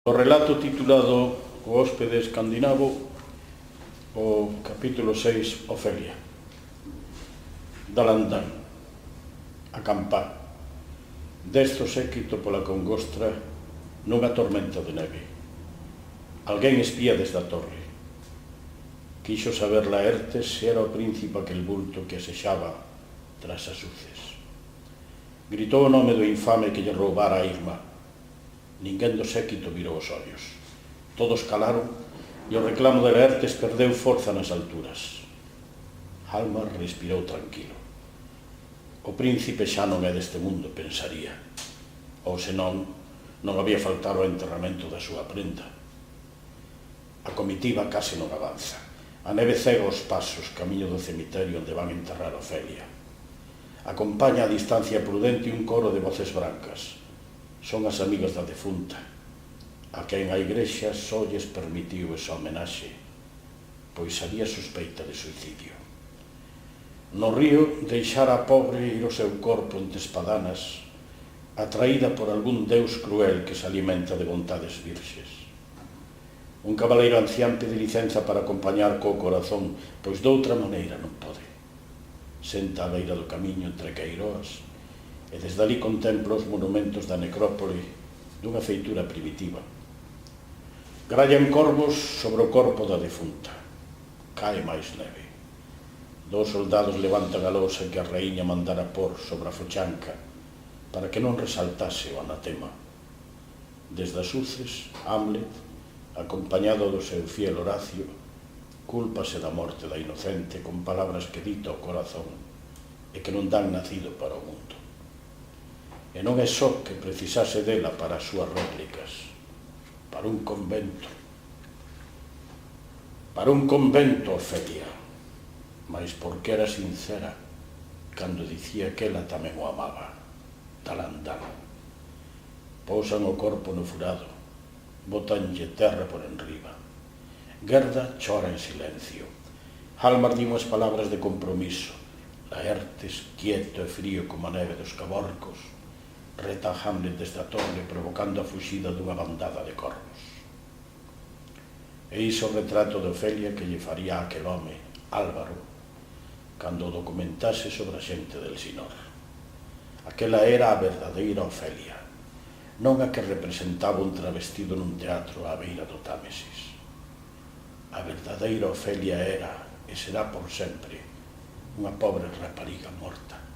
O relato titulado O hóspede escandinavo, o capítulo 6, Ofelia. Dalandán, acampar, desto séquito pola congostra nunha tormenta de neve. Alguén espía desde a torre. Quixo saber Laertes se era o príncipe aquel bulto que asexaba tras as uces. Gritou o nome do infame que lle roubara a Irma. Ninguén do séquito virou os ollos. Todos calaron e o reclamo de Laertes perdeu forza nas alturas. Halmar respirou tranquilo. O príncipe xa non é deste mundo, pensaría. Ou senón, non había faltar o enterramento da súa prenda. A comitiva case non avanza. A neve cega os pasos camiño do cemiterio onde van enterrar Ofelia. Acompaña a distancia prudente un coro de voces brancas. Son as amigas da defunta, a quen a igrexa só lles permitiu esa homenaxe, pois había sospeita de suicidio. No río deixara a pobre ir o seu corpo entre espadanas, atraída por algún deus cruel que se alimenta de vontades virxes. Un cabaleiro ancián pide licenza para acompañar co corazón, pois doutra maneira non pode. Senta á beira do camiño entre queiroas e desde ali contempla os monumentos da necrópole dunha feitura primitiva. Grallan corvos sobre o corpo da defunta. Cae máis neve. Dous soldados levantan a lousa que a raíña mandara por sobre a fochanca para que non resaltase o anatema. Desde as uces, Hamlet, acompañado do seu fiel Horacio, cúlpase da morte da inocente con palabras que dita o corazón e que non dan nacido para o mundo. E non é só que precisase dela para as súas réplicas, para un convento. Para un convento, Ofelia, mais porque era sincera cando dicía que ela tamén o amaba. Dalandán. Pousan o corpo no furado, botanlle terra por enriba. Gerda chora en silencio. Halmar di unhas palabras de compromiso. Laertes, quieto e frío como a neve dos caborcos, reta a Hamlet desde a torre provocando a fuxida dunha bandada de corvos. E iso o retrato de Ofelia que lle faría aquel home, Álvaro, cando o documentase sobre a xente del Sinor. Aquela era a verdadeira Ofelia, non a que representaba un travestido nun teatro á beira do Támesis. A verdadeira Ofelia era, e será por sempre, unha pobre rapariga morta.